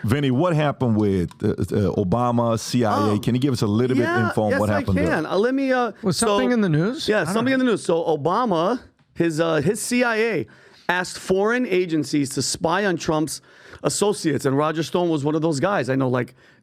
Vinny, what happened with Obama, CIA? Can you give us a little bit info on what happened there? Yes, I can. Let me... Was something in the news? Yeah, something in the news. So Obama, his CIA, asked foreign agencies to spy on Trump's associates, and Roger Stone was one of those guys. I know,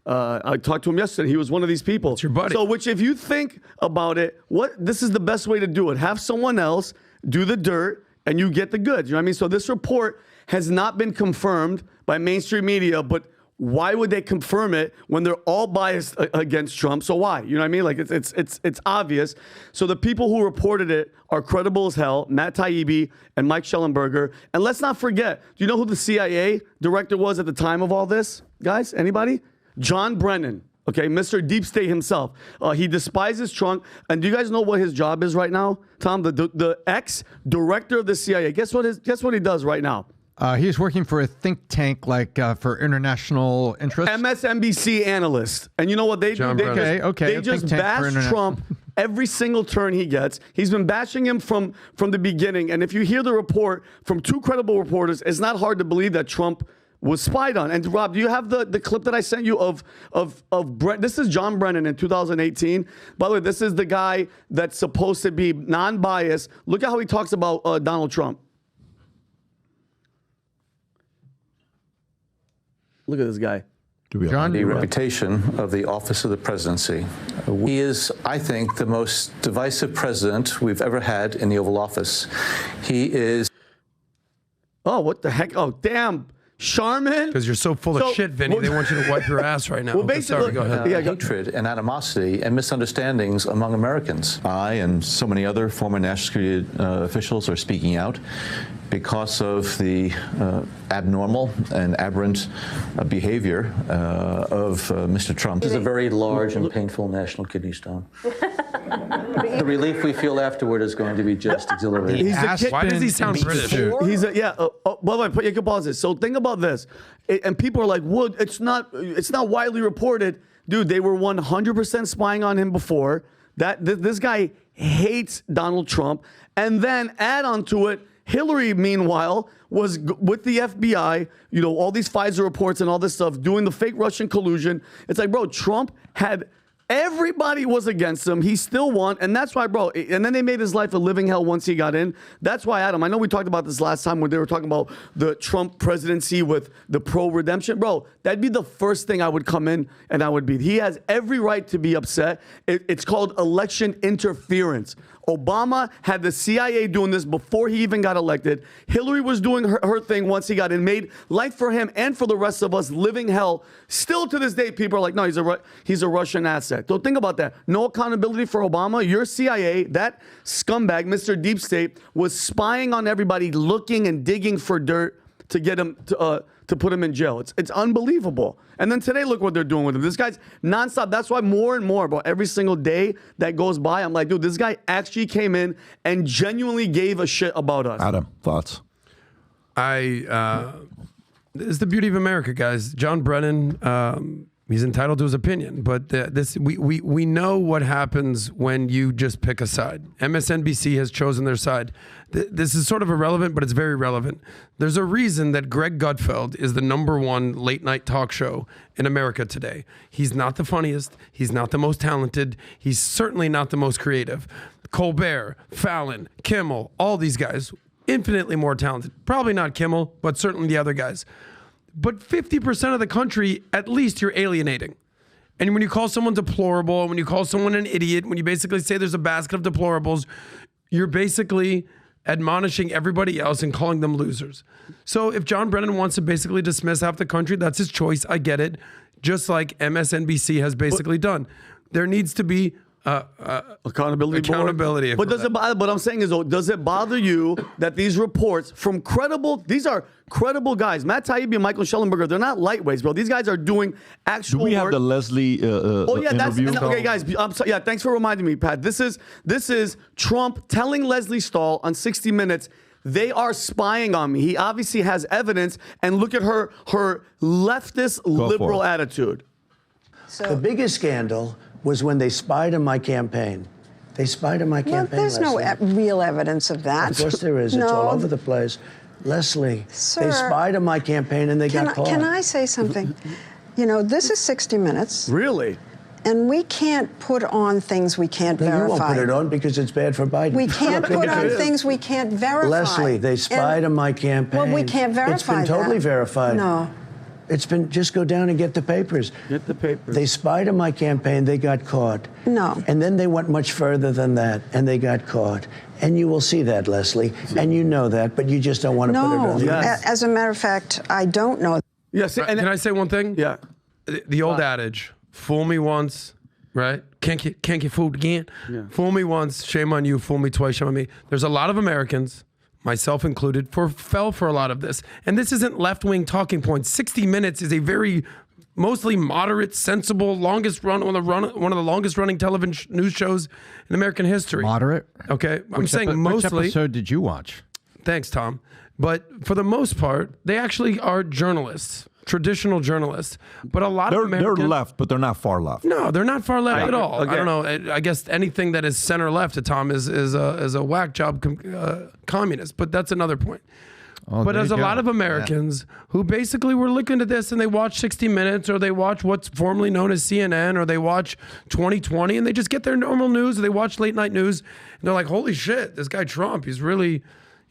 I talked to him yesterday. He was one of these people. It's your buddy. So, which if you think about it, this is the best way to do it. Have someone else do the dirt, and you get the goods. You know what I mean? So this report has not been confirmed by mainstream media, but why would they confirm it when they're all biased against Trump? So why? You know what I mean? Like it's obvious. So the people who reported it are credible as hell, Matt Taibbi and Mike Schellenberger. And let's not forget, do you know who the CIA director was at the time of all this? Guys, anybody? John Brennan. Okay, Mr. Deep State himself. He despises Trump. And do you guys know what his job is right now, Tom? The ex-director of the CIA. Guess what he does right now? He's working for a think tank, for international interests. MSNBC analyst. And you know what they do? They just bash Trump every single turn he gets. He's been bashing him from the beginning. And if you hear the report from two credible reporters, it's not hard to believe that Trump was spied on. And Rob, do you have the clip that I sent you of Brent? This is John Brennan in 2018. By the way, this is the guy that's supposed to be non-biased. Look at how he talks about Donald Trump. Look at this guy. John, the reputation of the office of the presidency. He is, I think, the most divisive president we've ever had in the Oval Office. He is... Oh, what the heck? Oh, damn. Sharman? Because you're so full of shit, Vinny. They want you to wipe your ass right now. Well, basically, go ahead. Hatred and animosity and misunderstandings among Americans. I and so many other former national security officials are speaking out because of the abnormal and aberrant behavior of Mr. Trump. This is a very large and painful national kidney stone. The relief we feel afterward is going to be just exhilarating. Why does he sound British? By the way, you can pause this. So think about this. And people are like, well, it's not widely reported. Dude, they were 100% spying on him before. This guy hates Donald Trump. And then add on to it, Hillary, meanwhile, was with the FBI, all these FISA reports and all this stuff, doing the fake Russian collusion. It's like, bro, Trump had... Everybody was against him. He still won. And that's why, bro, and then they made his life a living hell once he got in. That's why, Adam, I know we talked about this last time when they were talking about the Trump presidency with the pro-redemption. Bro, that'd be the first thing I would come in and I would be. He has every right to be upset. It's called election interference. Obama had the CIA doing this before he even got elected. Hillary was doing her thing once he got in, made life for him and for the rest of us living hell. Still to this day, people are like, no, he's a Russian asset. Don't think about that. No accountability for Obama. Your CIA, that scumbag, Mr. Deep State, was spying on everybody, looking and digging for dirt to get him to put him in jail. It's unbelievable. And then today, look what they're doing with him. This guy's nonstop. That's why more and more, bro, every single day that goes by, I'm like, dude, this guy actually came in and genuinely gave a shit about us. Adam, thoughts? This is the beauty of America, guys. John Brennan, he's entitled to his opinion, but we know what happens when you just pick a side. MSNBC has chosen their side. This is sort of irrelevant, but it's very relevant. There's a reason that Greg Gutfeld is the #1 late night talk show in America today. He's not the funniest. He's not the most talented. He's certainly not the most creative. Colbert, Fallon, Kimmel, all these guys, infinitely more talented. Probably not Kimmel, but certainly the other guys. But 50% of the country, at least, you're alienating. And when you call someone deplorable, when you call someone an idiot, when you basically say there's a basket of deplorables, you're basically admonishing everybody else and calling them losers. So if John Brennan wants to basically dismiss half the country, that's his choice. I get it. Just like MSNBC has basically done. There needs to be accountability. But does it bother? What I'm saying is, though, does it bother you that these reports from these are credible guys, Matt Taibbi and Michael Schellenberger, they're not lightweights, bro. These guys are doing actual work. Do we have the Leslie interview? Okay, guys. I'm sorry, yeah, thanks for reminding me, Pat. This is Trump telling Leslie Stahl on 60 Minutes, they are spying on me. He obviously has evidence, and look at her leftist liberal attitude. So the biggest scandal was when they spied on my campaign. They spied on my campaign. There's no real evidence of that. Of course there is. It's all over the place. Leslie, Sir, they spied on my campaign and they got caught. Can I say something? You know, this is 60 Minutes. Really? And we can't put on things we can't verify. You won't put it on because it's bad for Biden. We can't put on things we can't verify. Leslie, they spied on my campaign. Well, we can't verify It's been totally verified. No. It's been, just go down and get the papers. Get the papers. They spied on my campaign, they got caught. No. And then they went much further than that, and they got caught. And you will see that, Leslie, and you know that, but you just don't want to put it on. No. Yes. As a matter of fact, I don't know. Yes. And Can I say one thing? Yeah. The old adage, fool me once, right? Can't get fooled again. Yeah. Fool me once, shame on you. Fool me twice, shame on me. There's a lot of Americans, myself included, fell for a lot of this. And this isn't left-wing talking points. 60 Minutes is a very mostly moderate, sensible, one of the longest-running television news shows in American history. Moderate? Okay, I'm saying Which mostly. episode did you watch? Thanks, Tom. But for the most part, they actually are journalists, traditional journalists. But a lot of Americans... They're left, but they're not far left. No, they're not far left at all. Okay. I don't know. I guess anything that is center left, Tom, is a whack job communist. But that's another point. Oh, but there there's you a go. lot of Americans who basically were looking at this and they watch 60 Minutes or they watch what's formerly known as CNN or they watch 2020 and they just get their normal news or they watch late night news and they're like, holy shit, this guy Trump, he's really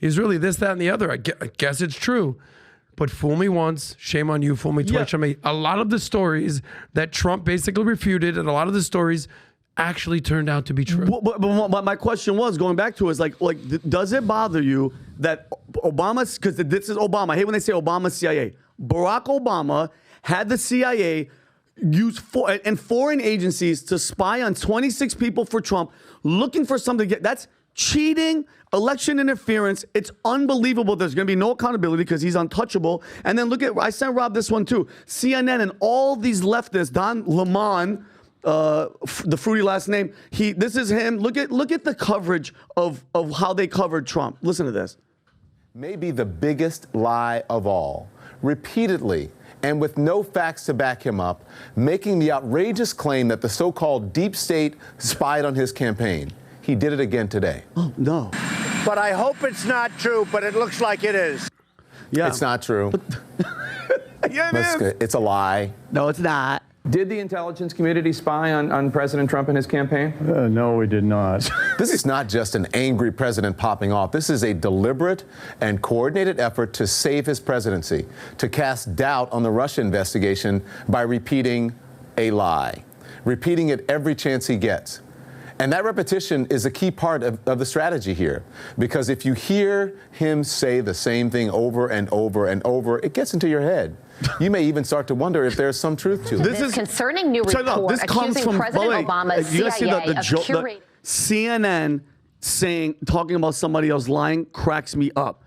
this, that, and the other. I guess it's true. But fool me once, shame on you. Fool me twice, shame on me. A lot of the stories that Trump basically refuted and a lot of the stories actually turned out to be true. But my question was, going back to it, is like, does it bother you that Obama's, because this is Obama, I hate when they say Obama CIA. Barack Obama had the CIA use foreign agencies to spy on 26 people for Trump, looking for something to get, that's cheating, election interference. It's unbelievable. There's going to be no accountability because he's untouchable. And then look at, I sent Rob this one too, CNN and all these leftists, Don Lemon, the fruity last name. This is him. Look at the coverage of how they covered Trump. Listen to this. Maybe the biggest lie of all. Repeatedly, and with no facts to back him up, making the outrageous claim that the so-called deep state spied on his campaign. He did it again today. Oh, no. But I hope it's not true, but it looks like it is. Yeah. It's not true. Yeah, it is. It's a lie. No, it's not. Did the intelligence community spy on President Trump and his campaign? No, we did not. This is not just an angry president popping off. This is a deliberate and coordinated effort to save his presidency, to cast doubt on the Russia investigation by repeating a lie, repeating it every chance he gets. And that repetition is a key part of the strategy here, because if you hear him say the same thing over and over and over, it gets into your head. You may even start to wonder if there's some truth to it. This concerning new report accusing President Obama's CIA of curating. CNN talking about somebody else lying cracks me up.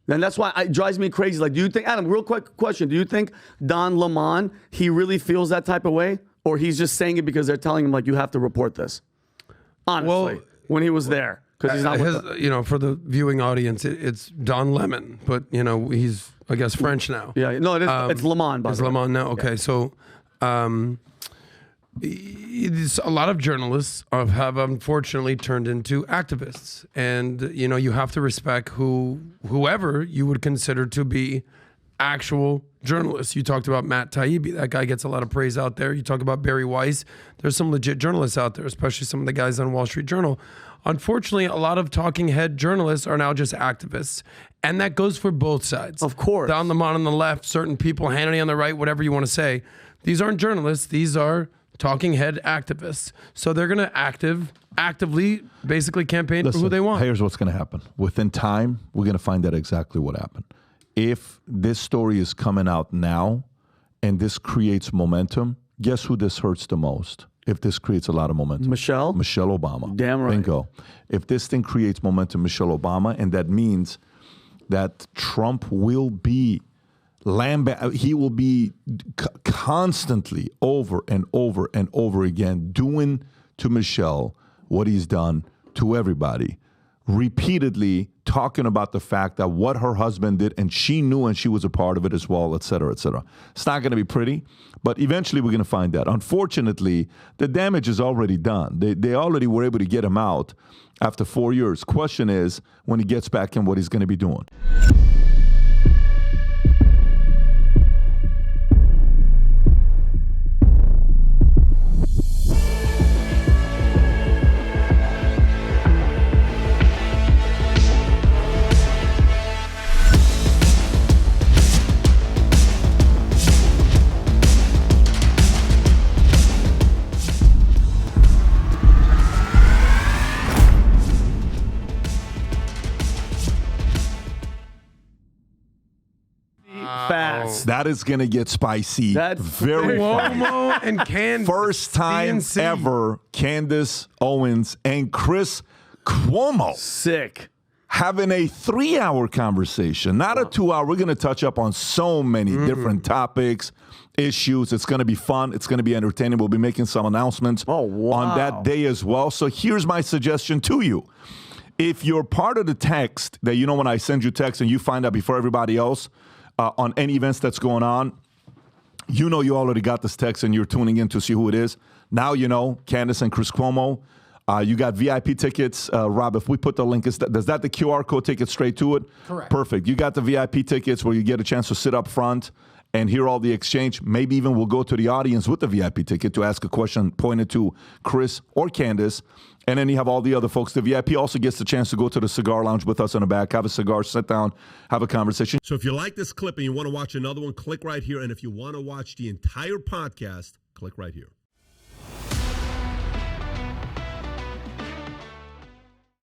And that's why it drives me crazy. Like, do you think, Adam, real quick question, do you think Don Lemon, he really feels that type of way? Or he's just saying it because they're telling him, like, you have to report this? Honestly, when he was there. Because he's not for the viewing audience, it's Don Lemon, but, he's, I guess, French now. Yeah, no, it is. It's Lemon, by the way. It's Lemon now. Okay, so a lot of journalists have unfortunately turned into activists, and you have to respect whoever you would consider to be actual journalists. You talked about Matt Taibbi. That guy gets a lot of praise out there. You talk about Barry Weiss. There's some legit journalists out there, especially some of the guys on Wall Street Journal. Unfortunately, a lot of talking head journalists are now just activists. And that goes for both sides. Of course. Down the on the left, certain people, Hannity on the right, whatever you want to say. These aren't journalists. These are talking head activists. So they're going to actively basically campaign for who they want. Here's what's going to happen. Within time, we're going to find out exactly what happened. If this story is coming out now and this creates momentum, guess who this hurts the most? If this creates a lot of momentum. Michelle Obama. Damn right. Bingo. If this thing creates momentum, Michelle Obama, and that means that Trump will be he will be constantly over and over and over again doing to Michelle what he's done to everybody. Repeatedly talking about the fact that what her husband did, and she knew and she was a part of it as well, et cetera, et cetera. It's not going to be pretty, but eventually we're going to find out. Unfortunately, the damage is already done. They already were able to get him out after 4 years. Question is, when he gets back in, what he's going to be doing. That is going to get spicy. That's very fast. Cuomo and Candace. First time CNC. ever, Candace Owens and Chris Cuomo Sick. having a 3-hour conversation, not a 2-hour. We're going to touch up on so many different topics, issues. It's going to be fun. It's going to be entertaining. We'll be making some announcements on that day as well. So here's my suggestion to you. If you're part of the text that, when I send you text and you find out before everybody else on any events that's going on, you already got this text and you're tuning in to see who it is. Now Candace and Chris Cuomo. You got VIP tickets. Rob, if we put the link, does that the QR code take it straight to it? Correct. Perfect. You got the VIP tickets where you get a chance to sit up front and hear all the exchange. Maybe even we'll go to the audience with the VIP ticket to ask a question pointed to Chris or Candace. And then you have all the other folks. The VIP also gets the chance to go to the cigar lounge with us in the back, have a cigar, sit down, have a conversation. So if you like this clip and you want to watch another one, click right here. And if you want to watch the entire podcast, click right here.